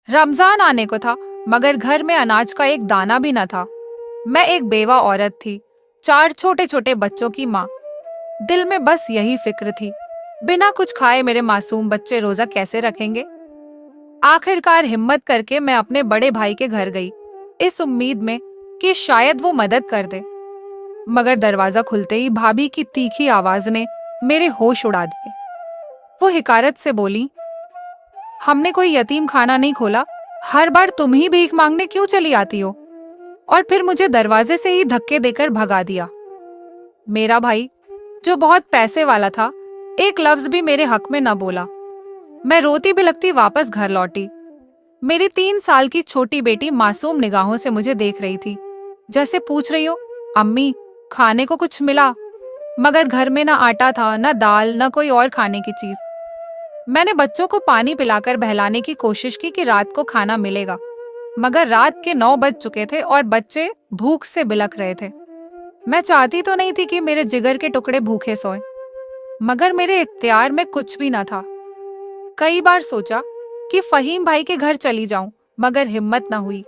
रमजान आने को था, मगर घर में अनाज का एक दाना भी न था। मैं एक बेवा औरत थी, 4 छोटे छोटे बच्चों की माँ। दिल में बस यही फिक्र थी, बिना कुछ खाए मेरे मासूम बच्चे रोजा कैसे रखेंगे। आखिरकार हिम्मत करके मैं अपने बड़े भाई के घर गई, इस उम्मीद में कि शायद वो मदद कर दे। मगर दरवाजा खुलते ही भाभी की तीखी आवाज ने मेरे होश उड़ा दिए। वो हिकारत से बोली, हमने कोई यतीम खाना नहीं खोला, हर बार तुम ही भीख मांगने क्यों चली आती हो। और फिर मुझे दरवाजे से ही धक्के देकर भगा दिया। मेरा भाई, जो बहुत पैसे वाला था, एक लफ्ज भी मेरे हक में न बोला। मैं रोती बिलखती वापस घर लौटी। मेरी 3 साल की छोटी बेटी मासूम निगाहों से मुझे देख रही थी, जैसे पूछ रही हो, अम्मी खाने को कुछ मिला। मगर घर में न आटा था, न दाल, न कोई और खाने की चीज। मैंने बच्चों को पानी पिलाकर बहलाने की कोशिश की कि रात को खाना मिलेगा, मगर रात के 9 बज चुके थे और बच्चे भूख से बिलख रहे थे। मैं चाहती तो नहीं थी कि मेरे जिगर के टुकड़े भूखे सोएं, मगर मेरे इख्तियार में कुछ भी न था। कई बार सोचा कि फहीम भाई के घर चली जाऊं, मगर हिम्मत न हुई।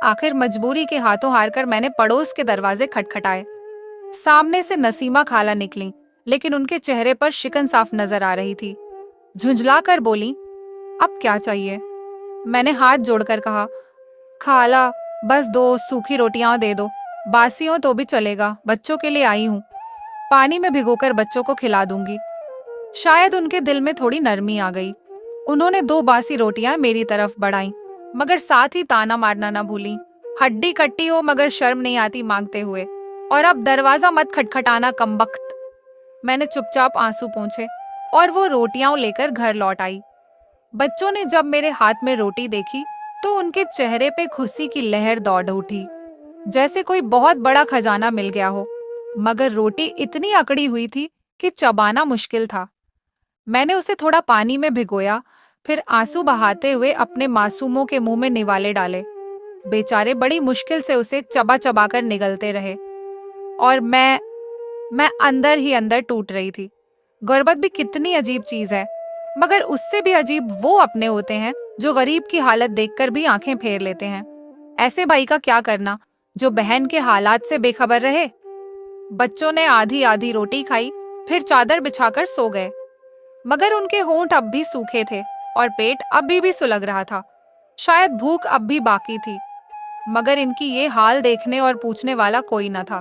आखिर मजबूरी के हाथों हारकर मैंने पड़ोस के दरवाजे खटखटाए। सामने से नसीमा खाला निकली, लेकिन उनके चेहरे पर शिकन साफ नजर आ रही थी। झुंझलाकर बोली, अब क्या चाहिए। मैंने हाथ जोड़कर कहा, खाला बस 2 सूखी रोटियां दे दो, बासी हो तो भी चलेगा, बच्चों के लिए आई हूँ। पानी में भिगोकर बच्चों को खिला दूंगी। शायद उनके दिल में थोड़ी नरमी आ गई। उन्होंने 2 बासी रोटियां मेरी तरफ बढ़ाई, मगर साथ ही ताना मारना न भूली। हड्डी कट्टी हो मगर शर्म नहीं आती मांगते हुए, और अब दरवाजा मत खटखटाना कमबख्त। मैंने चुपचाप आंसू पोंछे और वो रोटियां लेकर घर लौट आई। बच्चों ने जब मेरे हाथ में रोटी देखी तो उनके चेहरे पे खुशी की लहर दौड़ उठी, जैसे कोई बहुत बड़ा खजाना मिल गया हो। मगर रोटी इतनी अकड़ी हुई थी कि चबाना मुश्किल था। मैंने उसे थोड़ा पानी में भिगोया, फिर आंसू बहाते हुए अपने मासूमों के मुंह में निवाले डाले। बेचारे बड़ी मुश्किल से उसे चबा चबा कर निगलते रहे, और मैं अंदर ही अंदर टूट रही थी। गुर्बत भी कितनी अजीब चीज है, मगर उससे भी अजीब वो अपने होते हैं जो गरीब की हालत देखकर भी आंखें फेर लेते हैं। ऐसे भाई का क्या करना जो बहन के हालात से बेखबर रहे। बच्चों ने आधी आधी रोटी खाई, फिर चादर बिछाकर सो गए, मगर उनके होंठ अब भी सूखे थे और पेट अभी भी सुलग रहा था। शायद भूख अब भी बाकी थी, मगर इनकी ये हाल देखने और पूछने वाला कोई न था।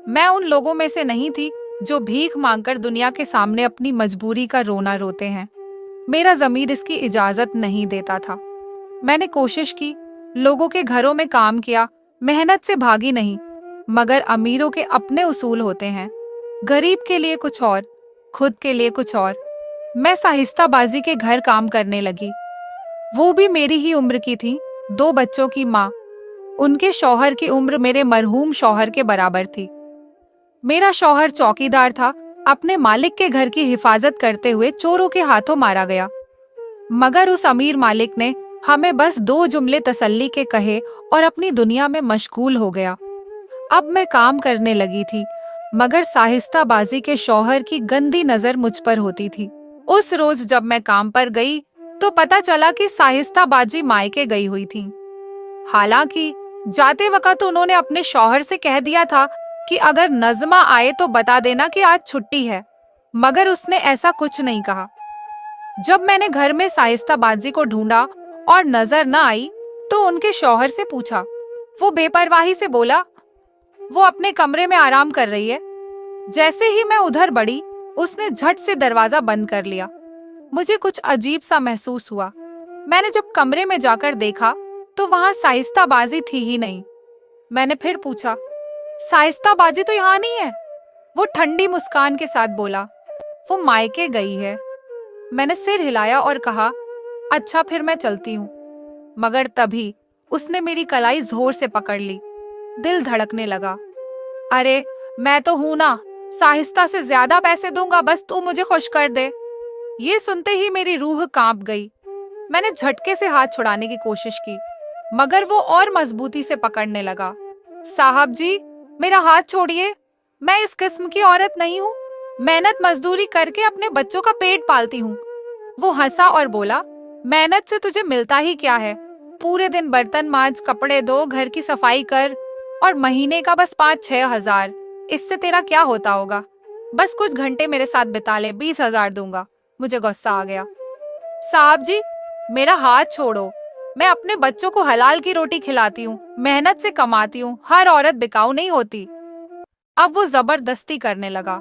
मैं उन लोगों में से नहीं थी जो भीख मांगकर दुनिया के सामने अपनी मजबूरी का रोना रोते हैं। मेरा ज़मीर इसकी इजाजत नहीं देता था। मैंने कोशिश की, लोगों के घरों में काम किया, मेहनत से भागी नहीं, मगर अमीरों के अपने उसूल होते हैं। गरीब के लिए कुछ और, खुद के लिए कुछ और। मैं साहिस्ताबाजी के घर काम करने लगी। वो भी मेरी ही उम्र की थी, 2 बच्चों की माँ। उनके शौहर की उम्र मेरे मरहूम शौहर के बराबर थी। मेरा शौहर चौकीदार था, अपने मालिक के घर की हिफाजत करते हुए चोरों के हाथों मारा गया। मगर उस अमीर मालिक ने हमें बस 2 जुमले तसल्ली के कहे और अपनी दुनिया में मशगूल हो गया। अब मैं काम करने लगी थी, मगर साहिस्ताबाजी के शौहर की गंदी नजर मुझ पर होती थी। उस रोज जब मैं काम पर गई तो पता चला कि साहिस्ताबाजी मायके गई हुई थी। हालांकि जाते वक्त उन्होंने अपने शौहर से कह दिया था कि अगर नज़मा आए तो बता देना कि आज छुट्टी है, मगर उसने ऐसा कुछ नहीं कहा। जब मैंने घर में साहिस्ताबाजी को ढूंढा और नजर न आई तो उनके शौहर से पूछा। वो बेपरवाही से बोला, वो अपने कमरे में आराम कर रही है। जैसे ही मैं उधर बढ़ी, उसने झट से दरवाजा बंद कर लिया। मुझे कुछ अजीब सा महसूस हुआ। मैंने जब कमरे में जाकर देखा तो वहां साहिस्ताबाजी थी ही नहीं। मैंने फिर पूछा, साहिस्ताबाजी तो यहाँ नहीं है। वो ठंडी मुस्कान के साथ बोला, वो मायके गई है। मैंने सिर हिलाया और कहा, अच्छा फिर मैं चलती हूँ। मगर तभी उसने मेरी कलाई जोर से पकड़ ली। दिल धड़कने लगा। अरे मैं तो हूं ना, साहिस्ता से ज्यादा पैसे दूंगा, बस तू मुझे खुश कर दे। ये सुनते ही मेरी रूह कांप गई। मैंने झटके से हाथ छुड़ाने की कोशिश की, मगर वो और मजबूती से पकड़ने लगा। साहब जी, मेरा हाथ छोड़िए, मैं इस किस्म की औरत नहीं हूँ। मेहनत मजदूरी करके अपने बच्चों का पेट पालती हूँ। वो हंसा और बोला, मेहनत से तुझे मिलता ही क्या है? पूरे दिन बर्तन मांज, कपड़े धो, घर की सफाई कर, और महीने का बस 5-6 हजार। इससे तेरा क्या होता होगा? बस कुछ घंटे मेरे साथ बिता ले, 20 हजार दूंगा। मुझे गुस्सा आ गया। साहब जी, मेरा हाथ छोड़ो। मैं अपने बच्चों को हलाल की रोटी खिलाती हूँ, मेहनत से कमाती हूँ। हर औरत बिकाऊ नहीं होती। अब वो जबरदस्ती करने लगा।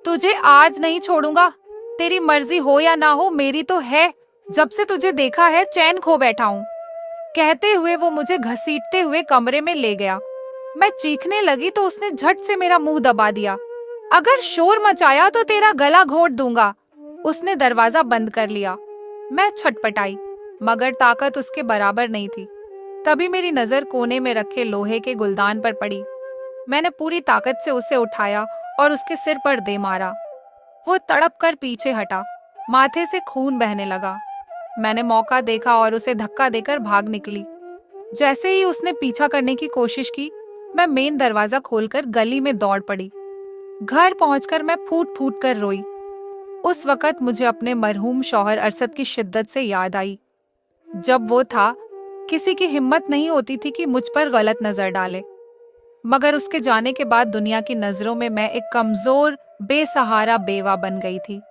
तुझे आज नहीं छोड़ूंगा। तेरी मर्जी हो या ना हो, मेरी तो है। जब से तुझे देखा है चैन खो बैठा हूँ। कहते हुए वो मुझे घसीटते हुए कमरे में ले गया। मैं चीखने लगी तो उसने झट से मेरा मुंह दबा दिया। अगर शोर मचाया तो तेरा गला घोट दूंगा। उसने दरवाजा बंद कर लिया। मैं छटपटाई, मगर ताकत उसके बराबर नहीं थी। तभी मेरी नजर कोने में रखे लोहे के गुलदान पर पड़ी। मैंने पूरी ताकत से उसे उठाया और उसके सिर पर दे मारा। वो तड़प कर पीछे हटा। माथे से खून बहने लगा। मैंने मौका देखा और उसे धक्का देकर भाग निकली। जैसे ही उसने पीछा करने की कोशिश की, मैं मेन दरवाजा खोलकर गली में दौड़ पड़ी। घर पहुंचकर मैं फूट फूट कर रोई। उस वक्त मुझे अपने मरहूम शौहर अरसद की शिद्दत से याद आई। जब वो था, किसी की हिम्मत नहीं होती थी कि मुझ पर गलत नजर डाले। मगर उसके जाने के बाद दुनिया की नजरों में मैं एक कमजोर, बेसहारा बेवा बन गई थी।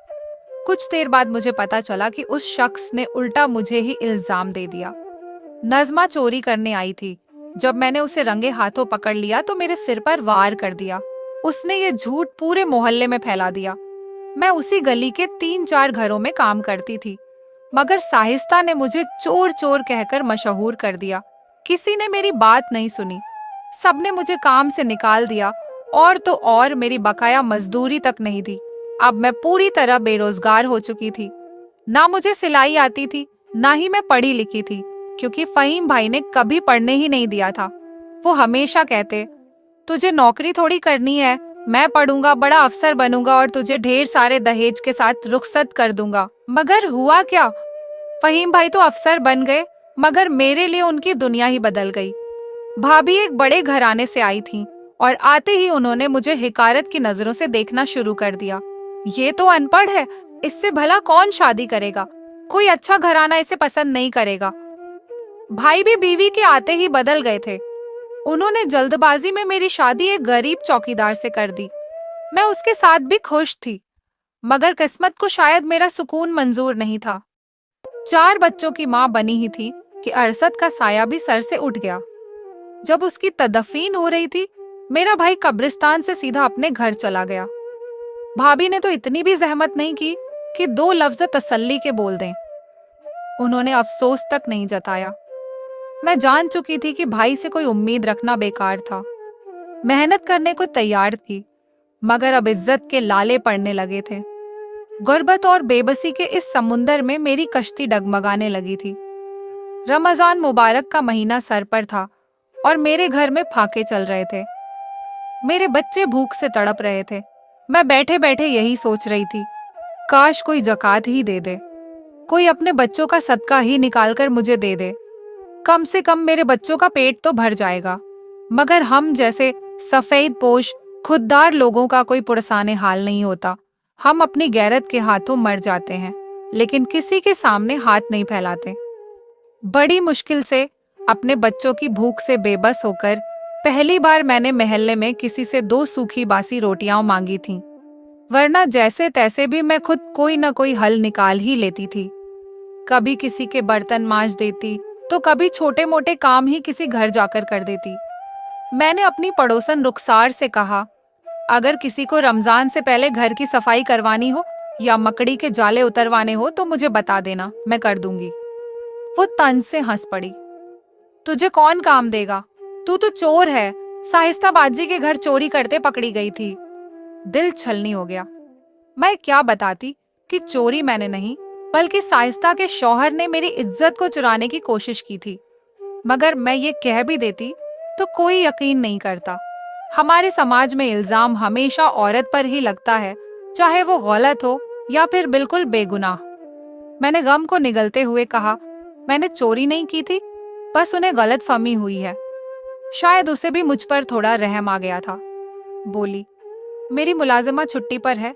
कुछ देर बाद मुझे पता चला कि उस शख्स ने उल्टा मुझे ही इल्जाम दे दिया। नज़मा चोरी करने आई थी। जब मैंने उसे रंगे हाथों पकड़ लिया तो मेरे सिर पर वार कर दिया। उसने ये झूठ पूरे मोहल्ले में फैला दिया। मैं उसी गली के 3-4 घरों में काम करती थी, मगर साहिस्ता ने मुझे चोर चोर कहकर मशहूर कर दिया। किसी ने मेरी बात नहीं सुनी। सबने मुझे काम से निकाल दिया, और तो और मेरी बकाया मजदूरी तक नहीं दी। अब मैं पूरी तरह बेरोजगार हो चुकी थी। ना मुझे सिलाई आती थी, ना ही मैं पढ़ी लिखी थी, क्योंकि फहीम भाई ने कभी पढ़ने ही नहीं दिया था। वो हमेशा कहते, तुझे नौकरी थोड़ी करनी है, मैं पढ़ूंगा, बड़ा अफसर बनूंगा और तुझे ढेर सारे दहेज के साथ रुखसत कर दूंगा। मगर हुआ क्या? फहीम भाई तो अफसर बन गए, मगर मेरे लिए उनकी दुनिया ही बदल गई। भाभी एक बड़े घराने से आई थी, और आते ही उन्होंने मुझे हिकारत की नजरों से देखना शुरू कर दिया। ये तो अनपढ़ है, इससे भला कौन शादी करेगा? कोई अच्छा घराना इसे पसंद नहीं करेगा। भाई भी बीवी के आते ही बदल गए थे। उन्होंने जल्दबाजी में मेरी शादी एक गरीब चौकीदार से कर दी। मैं उसके साथ भी खुश थी, मगर किस्मत को शायद मेरा सुकून मंजूर नहीं था। 4 बच्चों की माँ बनी ही थी कि अरसद का साया भी सर से उठ गया। जब उसकी तदफीन हो रही थी, मेरा भाई कब्रिस्तान से सीधा अपने घर चला गया। भाभी ने तो इतनी भी जहमत नहीं की कि 2 लफ्ज तसल्ली के बोल दें। उन्होंने अफसोस तक नहीं जताया। मैं जान चुकी थी कि भाई से कोई उम्मीद रखना बेकार था। मेहनत करने को तैयार थी, मगर अब इज्जत के लाले पड़ने लगे थे। गुर्बत और बेबसी के इस समुंदर में मेरी कश्ती डगमगाने लगी थी। रमजान मुबारक का महीना सर पर था और मेरे घर में फाके चल रहे थे। मेरे बच्चे भूख से तड़प रहे थे। मैं बैठे बैठे यही सोच रही थी, काश कोई ज़कात ही दे दे, कोई अपने बच्चों का सदका ही निकालकर मुझे दे दे। कम से कम मेरे बच्चों का पेट तो भर जाएगा। मगर हम जैसे सफेद पोश खुददार लोगों का कोई पुरसाने हाल नहीं होता। हम अपनी गैरत के हाथों मर जाते हैं, लेकिन किसी के सामने हाथ नहीं फैलाते। बड़ी मुश्किल से अपने बच्चों की भूख से बेबस होकर पहली बार मैंने मोहल्ले में किसी से 2 सूखी बासी रोटियां मांगी थीं, वरना जैसे तैसे भी मैं खुद कोई न कोई हल निकाल ही लेती थी। कभी किसी के बर्तन मांज देती, तो कभी छोटे मोटे काम ही किसी घर जाकर कर देती। मैंने अपनी पड़ोसन रुखसार से कहा, अगर किसी को रमजान से पहले घर की सफाई करवानी हो या मकड़ी के जाले उतरवाने हो तो मुझे बता देना, मैं कर दूंगी। वो तंज से हंस पड़ी। तुझे कौन काम देगा? तू तो चोर है। साहिस्ता बाजी के घर चोरी करते पकड़ी गई थी। दिल छलनी हो गया। मैं क्या बताती कि चोरी मैंने नहीं, बल्कि साहिस्ता के शौहर ने मेरी इज्जत को चुराने की कोशिश की थी। मगर मैं ये कह भी देती तो कोई यकीन नहीं करता। हमारे समाज में इल्जाम हमेशा औरत पर ही लगता है, चाहे वो गलत हो या फिर बिल्कुल बेगुनाह। मैंने गम को निगलते हुए कहा, मैंने चोरी नहीं की थी, बस उन्हें गलतफहमी हुई है। शायद उसे भी मुझ पर थोड़ा रहम आ गया था। बोली, मेरी मुलाजिमा छुट्टी पर है,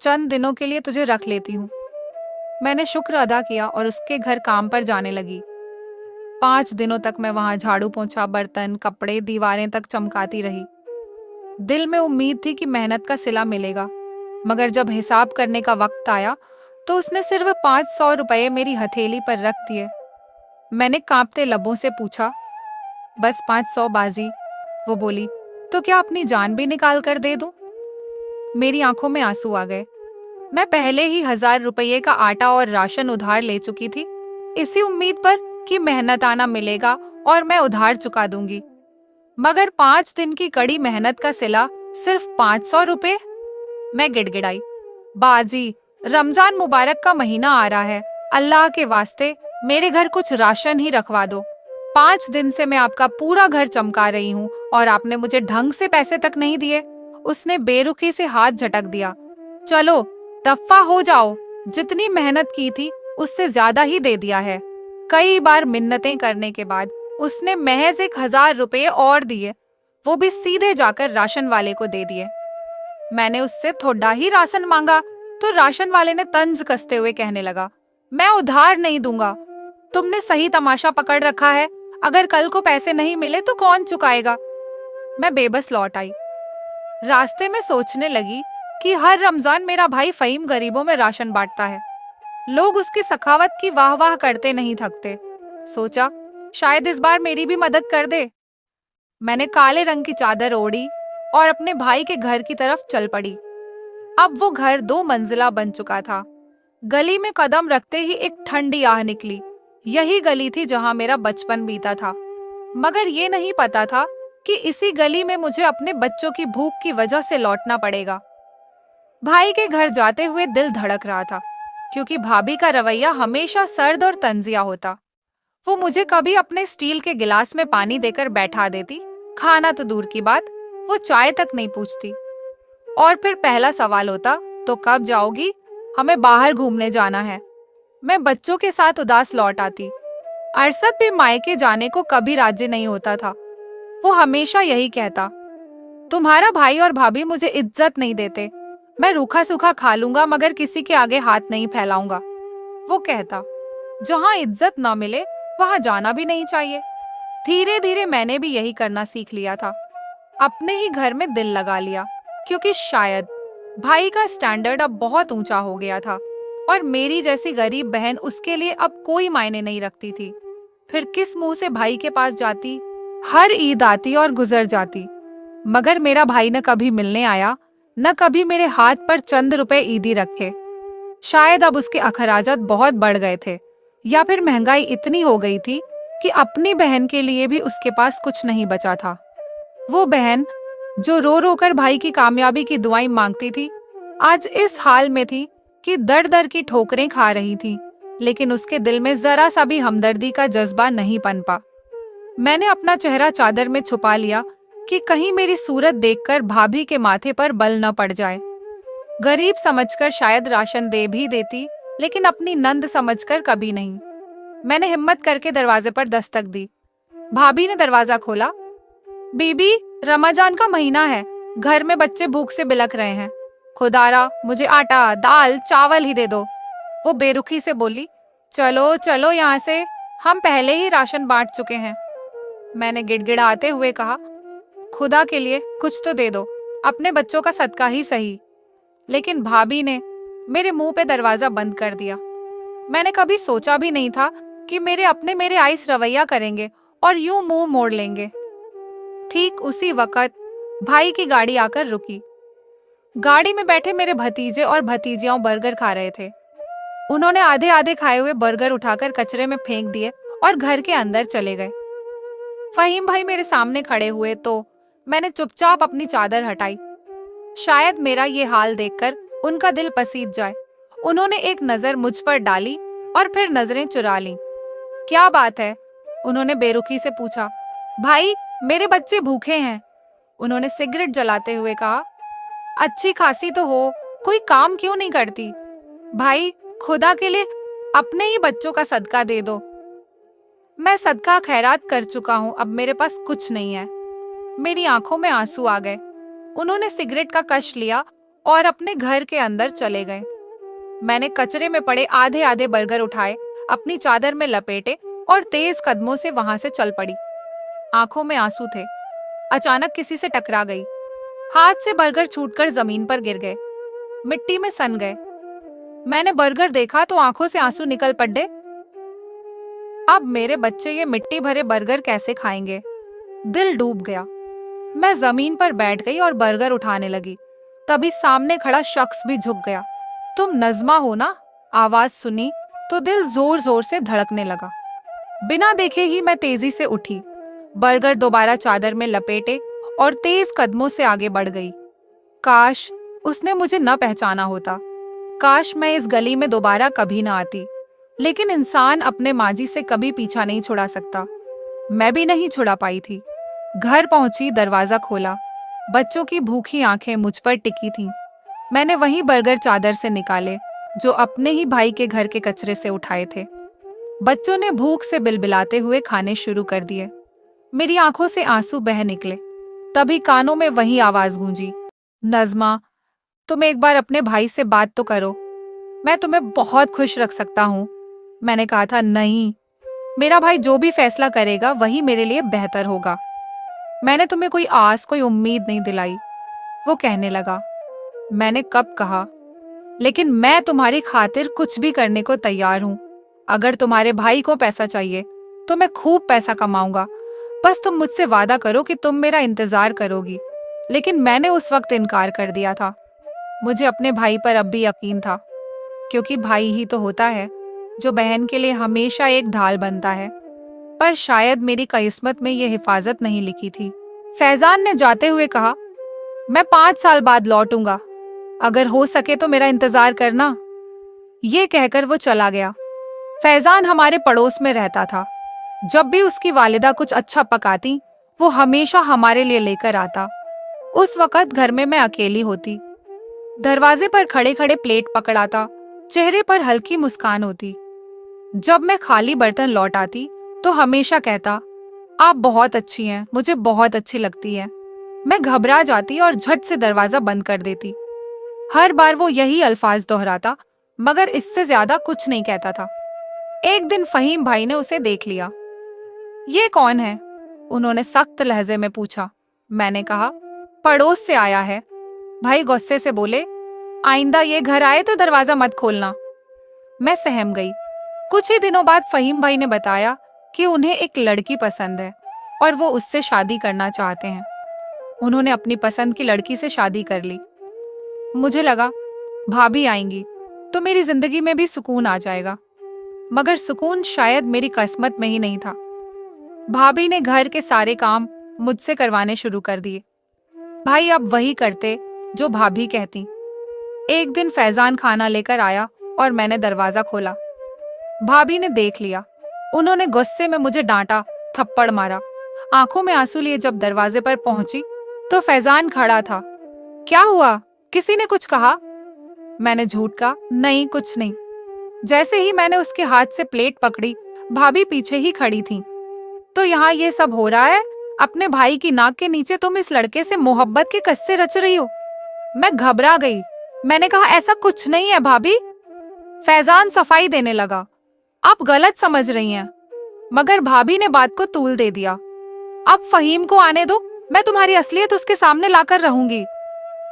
चंद दिनों के लिए तुझे रख लेती हूँ। मैंने शुक्र अदा किया और उसके घर काम पर जाने लगी। 5 दिनों तक मैं वहां झाड़ू पोंछा, बर्तन, कपड़े, दीवारें तक चमकाती रही। दिल में उम्मीद थी कि मेहनत का सिला मिलेगा, मगर जब हिसाब करने का वक्त आया तो उसने सिर्फ 500 रुपये मेरी हथेली पर रख दिए। मैंने कांपते लबों से पूछा, बस 500 बाजी? वो बोली, तो क्या अपनी जान भी निकाल कर दे दूं? मेरी आंखों में आंसू आ गए। मैं पहले ही 1000 रुपये का आटा और राशन उधार ले चुकी थी, इसी उम्मीद पर कि मेहनत आना मिलेगा और मैं उधार चुका दूंगी। मगर 5 दिन की कड़ी मेहनत का सिला सिर्फ 500 रुपये? मैं गिड़गिड़ाई, बाजी, रमजान मुबारक का महीना आ रहा है, अल्लाह के वास्ते मेरे घर कुछ राशन ही रखवा दो। 5 दिन से मैं आपका पूरा घर चमका रही हूँ और आपने मुझे ढंग से पैसे तक नहीं दिए। उसने बेरुखी से हाथ झटक दिया। चलो दफा हो जाओ, जितनी मेहनत की थी उससे ज्यादा ही दे दिया है। कई बार मिन्नतें करने के बाद उसने महज 1000 रुपये और दिए, वो भी सीधे जाकर राशन वाले को दे दिए। मैंने उससे थोड़ा ही राशन मांगा तो राशन वाले ने तंज कसते हुए कहने लगा, मैं उधार नहीं दूंगा। तुमने सही तमाशा पकड़ रखा है, अगर कल को पैसे नहीं मिले तो कौन चुकाएगा? मैं बेबस लौट आई। रास्ते में सोचने लगी कि हर रमजान मेरा भाई फहीम गरीबों में राशन बांटता है। लोग उसकी सखावत की वाह वाह करते नहीं थकते। सोचा, शायद इस बार मेरी भी मदद कर दे। मैंने काले रंग की चादर ओढ़ी और अपने भाई के घर की तरफ चल पड़ी। अब वो घर 2 मंजिला बन चुका था। गली में कदम रखते ही एक ठंडी आह निकली। यही गली थी जहां मेरा बचपन बीता था, मगर ये नहीं पता था कि इसी गली में मुझे अपने बच्चों की भूख की वजह से लौटना पड़ेगा। भाई के घर जाते हुए दिल धड़क रहा था, क्योंकि भाभी का रवैया हमेशा सर्द और तंजिया होता। वो मुझे कभी अपने स्टील के गिलास में पानी देकर बैठा देती, खाना तो दूर की बात, वो चाय तक नहीं पूछती। और फिर पहला सवाल होता, तो कब जाओगी? हमें बाहर घूमने जाना है। मैं बच्चों के साथ उदास लौट आती। अरसद भी मायके जाने को कभी राजी नहीं होता था। वो हमेशा यही कहता, तुम्हारा भाई और भाभी मुझे इज्जत नहीं देते। मैं रूखा सूखा खा लूंगा मगर किसी के आगे हाथ नहीं फैलाऊंगा। वो कहता, जहाँ इज्जत न मिले वहां जाना भी नहीं चाहिए। धीरे धीरे मैंने भी यही करना सीख लिया था। अपने ही घर में दिल लगा लिया, क्योंकि शायद भाई का स्टैंडर्ड अब बहुत ऊंचा हो गया था और मेरी जैसी गरीब बहन उसके लिए अब कोई मायने नहीं रखती थी। फिर किस मुंह से भाई के पास जाती? हर ईद आती और गुजर जाती, मगर मेरा भाई न कभी मिलने आया, न कभी मेरे हाथ पर चंद रुपए ईदी रखे। शायद अब उसके अखराजात बहुत बढ़ गए थे, या फिर महंगाई इतनी हो गई थी कि अपनी बहन के लिए भी उसके पास कुछ नहीं बचा था। वो बहन जो रो रो कर भाई की कामयाबी की दुआएं मांगती थी, आज इस हाल में थी कि दर दर की ठोकरें खा रही थी, लेकिन उसके दिल में जरा सा भी हमदर्दी का जज्बा नहीं पनपा। मैंने अपना चेहरा चादर में छुपा लिया कि कहीं मेरी सूरत देखकर भाभी के माथे पर बल न पड़ जाए। गरीब समझकर शायद राशन दे भी देती, लेकिन अपनी नंद समझकर कभी नहीं। मैंने हिम्मत करके दरवाजे पर दस्तक दी। भाभी ने दरवाजा खोला। बीबी, रमजान का महीना है, घर में बच्चे भूख से बिलख रहे हैं। खुदारा मुझे आटा, दाल, चावल ही दे दो। वो बेरुखी से बोली, चलो चलो यहाँ से, हम पहले ही राशन बांट चुके हैं। मैंने गिड़गिड़ाते हुए कहा, खुदा के लिए कुछ तो दे दो, अपने बच्चों का सदका ही सही। लेकिन भाभी ने मेरे मुंह पे दरवाजा बंद कर दिया। मैंने कभी सोचा भी नहीं था कि मेरे आइस रवैया करेंगे और यूं मुंह मोड़ लेंगे। ठीक उसी वक्त भाई की गाड़ी आकर रुकी। गाड़ी में बैठे मेरे भतीजे और भतीजियां बर्गर खा रहे थे। उन्होंने आधे आधे खाए हुए बर्गर उठाकर कचरे में फेंक दिए और घर के अंदर चले गए। फहीम भाई मेरे सामने खड़े हुए तो मैंने चुपचाप अपनी चादर हटाई। शायद मेरा ये हाल देखकर उनका दिल पसीज जाए। उन्होंने एक नजर मुझ पर डाली और फिर नजरें चुरा लीं। क्या बात है? उन्होंने बेरुखी से पूछा। भाई, मेरे बच्चे भूखे हैं। उन्होंने सिगरेट जलाते हुए कहा। अच्छी खासी तो हो, कोई काम क्यों नहीं करती? भाई, खुदा के लिए अपने ही बच्चों का सदका दे दो। मैं सदका खैरात कर चुका हूँ, अब मेरे पास कुछ नहीं है। मेरी आंखों में आंसू आ गए। उन्होंने सिगरेट का कश लिया और अपने घर के अंदर चले गए। मैंने कचरे में पड़े आधे आधे बर्गर उठाए, अपनी चादर में लपेटे और तेज कदमों से वहां से चल पड़ी। आंखों में आंसू थे। अचानक किसी से टकरा गई। हाथ से बर्गर छूटकर जमीन पर गिर गए, मिट्टी में सन गए। मैंने बर्गर देखा तो आंखों से आंसू निकल पड़े। अब मेरे बच्चे ये मिट्टी भरे बर्गर कैसे खाएंगे? दिल डूब गया। मैं जमीन पर बैठ गई और बर्गर उठाने लगी। तभी सामने खड़ा शख्स भी झुक गया। तुम नज़्मा हो ना? आवाज सुनी तो दिल जोर जोर से धड़कने लगा। बिना देखे ही मैं तेजी से उठी, बर्गर दोबारा चादर में लपेटे और तेज कदमों से आगे बढ़ गई। काश उसने मुझे न पहचाना होता। काश मैं इस गली में दोबारा कभी ना आती। लेकिन इंसान अपने माजी से कभी पीछा नहीं छुड़ा सकता। मैं भी नहीं छुड़ा पाई थी। घर पहुंची, दरवाजा खोला। बच्चों की भूखी आंखें मुझ पर टिकी थीं। मैंने वही बर्गर चादर से निकाले जो अपने ही भाई के घर के कचरे से उठाए थे। बच्चों ने भूख से बिलबिलाते हुए खाने शुरू कर दिए। मेरी आंखों से आंसू बह निकले। तभी कानों में वही आवाज गूंजी, नज़्मा, तुम एक बार अपने भाई से बात तो करो। मैं तुम्हें बहुत खुश रख सकता हूँ। मैंने कहा था, नहीं, मेरा भाई जो भी फैसला करेगा वही मेरे लिए बेहतर होगा। मैंने तुम्हें कोई आस, कोई उम्मीद नहीं दिलाई। वो कहने लगा, मैंने कब कहा? लेकिन मैं तुम्हारी खातिर कुछ भी करने को तैयार हूँ। अगर तुम्हारे भाई को पैसा चाहिए तो मैं खूब पैसा कमाऊंगा। बस तुम मुझसे वादा करो कि तुम मेरा इंतजार करोगी। लेकिन मैंने उस वक्त इनकार कर दिया था। मुझे अपने भाई पर अब भी यकीन था, क्योंकि भाई ही तो होता है जो बहन के लिए हमेशा एक ढाल बनता है। पर शायद मेरी किस्मत में ये हिफाजत नहीं लिखी थी। फैजान ने जाते हुए कहा, मैं 5 साल बाद लौटूंगा। अगर हो सके तो मेरा इंतजार करना। ये कहकर वो चला गया। फैजान हमारे पड़ोस में रहता था। जब भी उसकी वालिदा कुछ अच्छा पकाती, वो हमेशा हमारे लिए लेकर आता। उस वक्त घर में मैं अकेली होती। दरवाजे पर खड़े खड़े प्लेट पकड़ाता, चेहरे पर हल्की मुस्कान होती। जब मैं खाली बर्तन लौट आती तो हमेशा कहता, आप बहुत अच्छी हैं, मुझे बहुत अच्छी लगती है। मैं घबरा जाती और झट से दरवाजा बंद कर देती। हर बार वो यही अल्फाज दोहराता, मगर इससे ज्यादा कुछ नहीं कहता था। एक दिन फहीम भाई ने उसे देख लिया। ये कौन है? उन्होंने सख्त लहजे में पूछा। मैंने कहा, पड़ोस से आया है। भाई गुस्से से बोले, आइंदा ये घर आए तो दरवाजा मत खोलना। मैं सहम गई। कुछ ही दिनों बाद फहीम भाई ने बताया कि उन्हें एक लड़की पसंद है और वो उससे शादी करना चाहते हैं। उन्होंने अपनी पसंद की लड़की से शादी कर ली। मुझे लगा भाभी आएंगी तो मेरी जिंदगी में भी सुकून आ जाएगा, मगर सुकून शायद मेरी किस्मत में ही नहीं था। भाभी ने घर के सारे काम मुझसे करवाने शुरू कर दिए। भाई अब वही करते जो भाभी कहती। एक दिन फैजान खाना लेकर आया और मैंने दरवाजा खोला। भाभी ने देख लिया। उन्होंने गुस्से में मुझे डांटा, थप्पड़ मारा। आंखों में आंसू लिए जब दरवाजे पर पहुंची तो फैजान खड़ा था। क्या हुआ? किसी ने कुछ कहा? मैंने झूठ कहा, नहीं, कुछ नहीं। जैसे ही मैंने उसके हाथ से प्लेट पकड़ी, भाभी पीछे ही खड़ी थी। तो यहाँ ये सब हो रहा है? अपने भाई की नाक के नीचे तुम इस लड़के से मोहब्बत के किस्से रच रही हो? मैं घबरा गई। मैंने कहा, ऐसा कुछ नहीं है भाभी। फैजान सफाई देने लगा, आप गलत समझ रही हैं। मगर भाभी ने बात को तूल दे दिया। अब फहीम को आने दो, मैं तुम्हारी असलियत उसके सामने लाकर रहूंगी।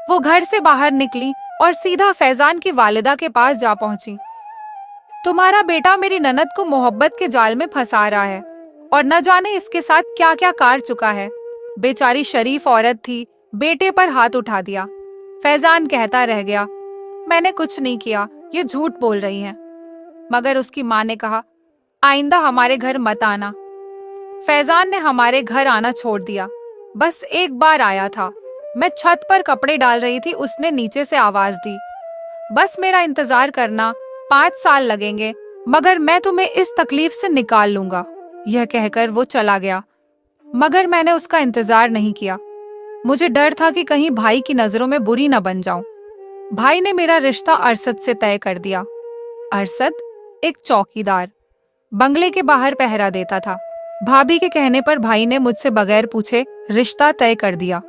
वो घर से बाहर निकली और सीधा फैजान की वालिदा के पास जा पहुंची। तुम्हारा बेटा मेरी ननद को मोहब्बत के जाल में फंसा रहा है और न जाने इसके साथ क्या क्या कार चुका है। बेचारी शरीफ औरत थी, बेटे पर हाथ उठा दिया। फैजान कहता रह गया, मैंने कुछ नहीं किया, ये झूठ बोल रही हैं। मगर उसकी माँ ने कहा, आइंदा हमारे घर मत आना। फैजान ने हमारे घर आना छोड़ दिया। बस एक बार आया था। मैं छत पर कपड़े डाल रही थी, उसने नीचे से आवाज दी, बस मेरा इंतजार करना, 5 साल लगेंगे, मगर मैं तुम्हें इस तकलीफ से निकाल लूंगा। यह कहकर वो चला गया। मगर मैंने उसका इंतजार नहीं किया। मुझे डर था कि कहीं भाई की नजरों में बुरी न बन जाऊं। भाई ने मेरा रिश्ता अरशद से तय कर दिया। अरशद एक चौकीदार, बंगले के बाहर पहरा देता था। भाभी के कहने पर भाई ने मुझसे बगैर पूछे रिश्ता तय कर दिया।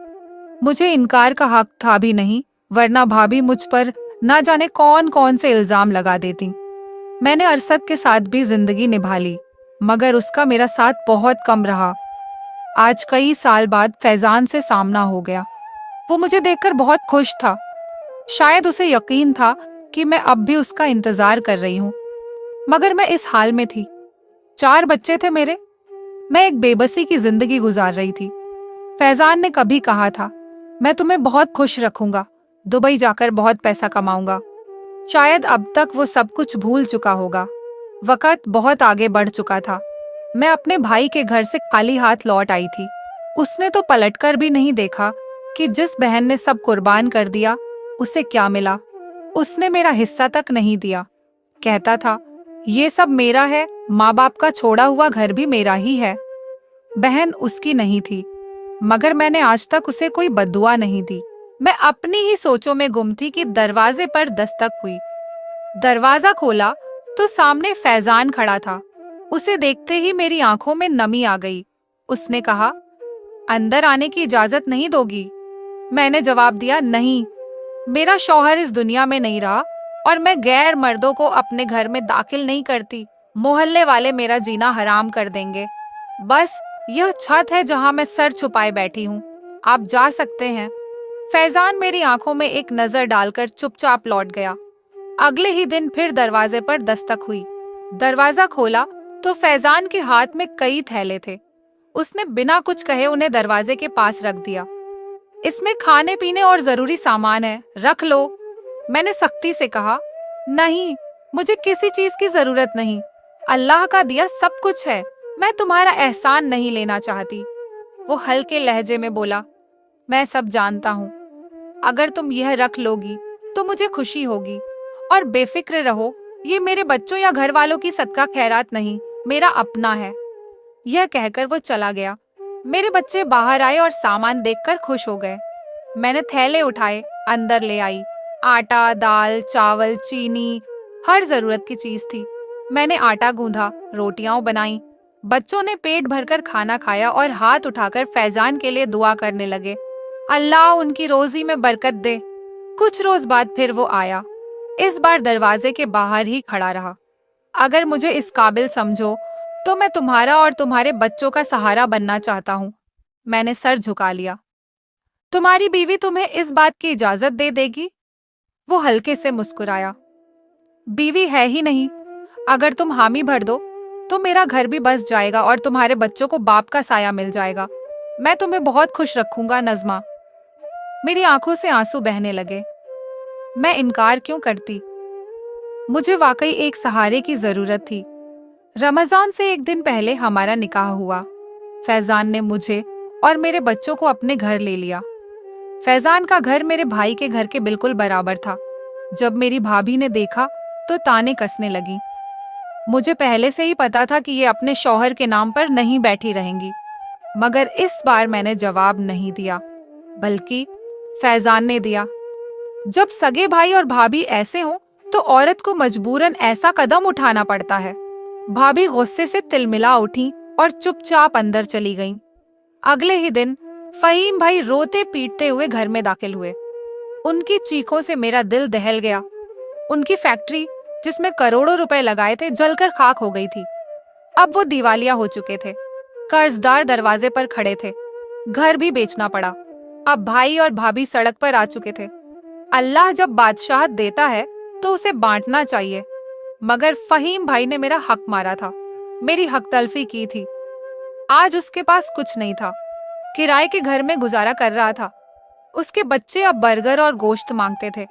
मुझे इनकार का हक था भी नहीं, वरना भाभी मुझ पर ना जाने कौन कौन से इल्जाम लगा देती। मैंने अरसद के साथ भी जिंदगी निभा ली, मगर उसका मेरा साथ बहुत कम रहा। आज कई साल बाद फैजान से सामना हो गया। वो मुझे देखकर बहुत खुश था। शायद उसे यकीन था कि मैं अब भी उसका इंतजार कर रही हूँ, मगर मैं इस हाल में थी। 4 बच्चे थे मेरे। मैं एक बेबसी की जिंदगी गुजार रही थी। फैजान ने कभी कहा था, मैं तुम्हें बहुत खुश रखूंगा, दुबई जाकर बहुत पैसा कमाऊंगा। शायद अब तक वो सब कुछ भूल चुका होगा। वक्त बहुत आगे बढ़ चुका था। मैं अपने भाई के घर से खाली हाथ लौट आई थी। उसने तो पलटकर भी नहीं देखा कि जिस बहन ने सब कुर्बान कर दिया उसे क्या मिला। उसने मेरा हिस्सा तक नहीं दिया। कहता था, ये सब मेरा है, माँ बाप का छोड़ा हुआ घर भी मेरा ही है। बहन उसकी नहीं थी, मगर मैंने आज तक उसे कोई बद्दुआ नहीं दी। मैं अपनी ही सोचों में गुम थी कि दरवाजे पर दस्तक हुई। दरवाजा खोला तो सामने फैजान खड़ा था। उसे देखते ही मेरी आंखों में नमी आ गई। उसने कहा, अंदर आने की इजाजत नहीं दोगी? मैंने जवाब दिया, नहीं, मेरा शौहर इस दुनिया में नहीं रहा और मैं गैर मर्दों को अपने घर में दाखिल नहीं करती। मोहल्ले वाले मेरा जीना हराम कर देंगे। बस यह छत है जहां मैं सर छुपाए बैठी हूँ। आप जा सकते हैं। फैजान मेरी आंखों में एक नजर डालकर चुपचाप लौट गया। अगले ही दिन फिर दरवाजे पर दस्तक हुई। दरवाजा खोला तो फैजान के हाथ में कई थैले थे। उसने बिना कुछ कहे उन्हें दरवाजे के पास रख दिया। इसमें खाने पीने और जरूरी सामान है, रख लो। मैंने सख्ती से कहा, नहीं, मुझे किसी चीज की जरूरत नहीं। अल्लाह का दिया सब कुछ है। मैं तुम्हारा एहसान नहीं लेना चाहती। वो हल्के लहजे में बोला, मैं सब जानता हूँ। अगर तुम यह रख लोगी तो मुझे खुशी होगी। और बेफिक्र रहो, ये मेरे बच्चों या घर वालों की सदका खैरात नहीं, मेरा अपना है। यह कहकर वो चला गया। मेरे बच्चे बाहर आए और सामान देखकर खुश हो गए। मैंने थैले उठाए, अंदर ले आई। आटा, दाल, चावल, चीनी, हर जरूरत की चीज थी। मैंने आटा गूंधा, रोटियां बनाई। बच्चों ने पेट भरकर खाना खाया और हाथ उठाकर फैजान के लिए दुआ करने लगे, अल्लाह उनकी रोजी में बरकत दे। कुछ रोज बाद फिर वो आया। इस बार दरवाजे के बाहर ही खड़ा रहा। अगर मुझे इस काबिल समझो तो मैं तुम्हारा और तुम्हारे बच्चों का सहारा बनना चाहता हूँ। मैंने सर झुका लिया। तुम्हारी बीवी तुम्हें इस बात की इजाजत दे देगी? वो हल्के से मुस्कुराया। बीवी है ही नहीं। अगर तुम हामी भर दो तो मेरा घर भी बस जाएगा और तुम्हारे बच्चों को बाप का साया मिल जाएगा। मैं तुम्हें बहुत खुश रखूंगा नज़मा। मेरी आंखों से आंसू बहने लगे। मैं इनकार क्यों करती? मुझे वाकई एक सहारे की जरूरत थी। रमजान से एक दिन पहले हमारा निकाह हुआ। फैजान ने मुझे और मेरे बच्चों को अपने घर ले लिया। फैजान का घर मेरे भाई के घर के बिल्कुल बराबर था। जब मेरी भाभी ने देखा तो ताने कसने लगी। मुझे पहले से ही पता था कि ये अपने शौहर के नाम पर नहीं बैठी रहेंगी, मगर इस बार मैंने जवाब नहीं दिया, बल्कि फैजान ने दिया। जब सगे भाई और भाभी ऐसे हों तो औरत को मजबूरन ऐसा कदम उठाना पड़ता है। भाभी गुस्से से तिलमिला उठी और चुपचाप अंदर चली गईं। अगले ही दिन फहीम भाई रोते पीटते हुए घर में दाखिल हुए। उनकी चीखों से मेरा दिल दहल गया। उनकी फैक्ट्री जिसमें करोड़ों रुपए लगाए थे जलकर खाक हो गई थी। अब वो दिवालिया हो चुके थे। कर्जदार दरवाजे पर खड़े थे। घर भी बेचना पड़ा। अब भाई और भाभी सड़क पर आ चुके थे। अल्लाह जब बादशाहत देता है तो उसे बांटना चाहिए, मगर फहीम भाई ने मेरा हक मारा था, मेरी हक तलफी की थी। आज उसके पास कुछ नहीं था। किराए के घर में गुजारा कर रहा था। उसके बच्चे अब बर्गर और गोश्त मांगते थे,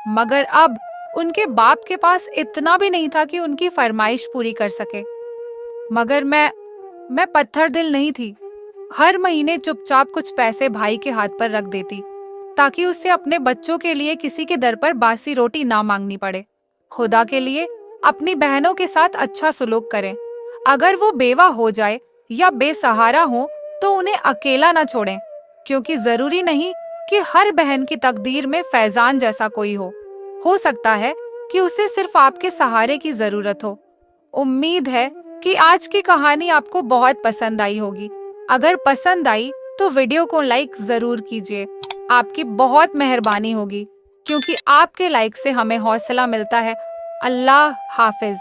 मगर अब उनके बाप के पास इतना भी नहीं था कि उनकी फरमाइश पूरी कर सके। मगर मैं पत्थर दिल नहीं थी। हर महीने चुपचाप कुछ पैसे भाई के हाथ पर रख देती, ताकि उसे अपने बच्चों के लिए किसी के दर पर बासी रोटी ना मांगनी पड़े। खुदा के लिए अपनी बहनों के साथ अच्छा सुलूक करें। अगर वो बेवा हो जाए या बेसहारा हो तो उन्हें अकेला ना छोड़ें, क्योंकि जरूरी नहीं कि हर बहन की तकदीर में फैजान जैसा कोई हो सकता है कि उसे सिर्फ आपके सहारे की जरूरत हो। उम्मीद है कि आज की कहानी आपको बहुत पसंद आई होगी। अगर पसंद आई तो वीडियो को लाइक जरूर कीजिए। आपकी बहुत मेहरबानी होगी। क्योंकि आपके लाइक से हमें हौसला मिलता है। अल्लाह हाफिज।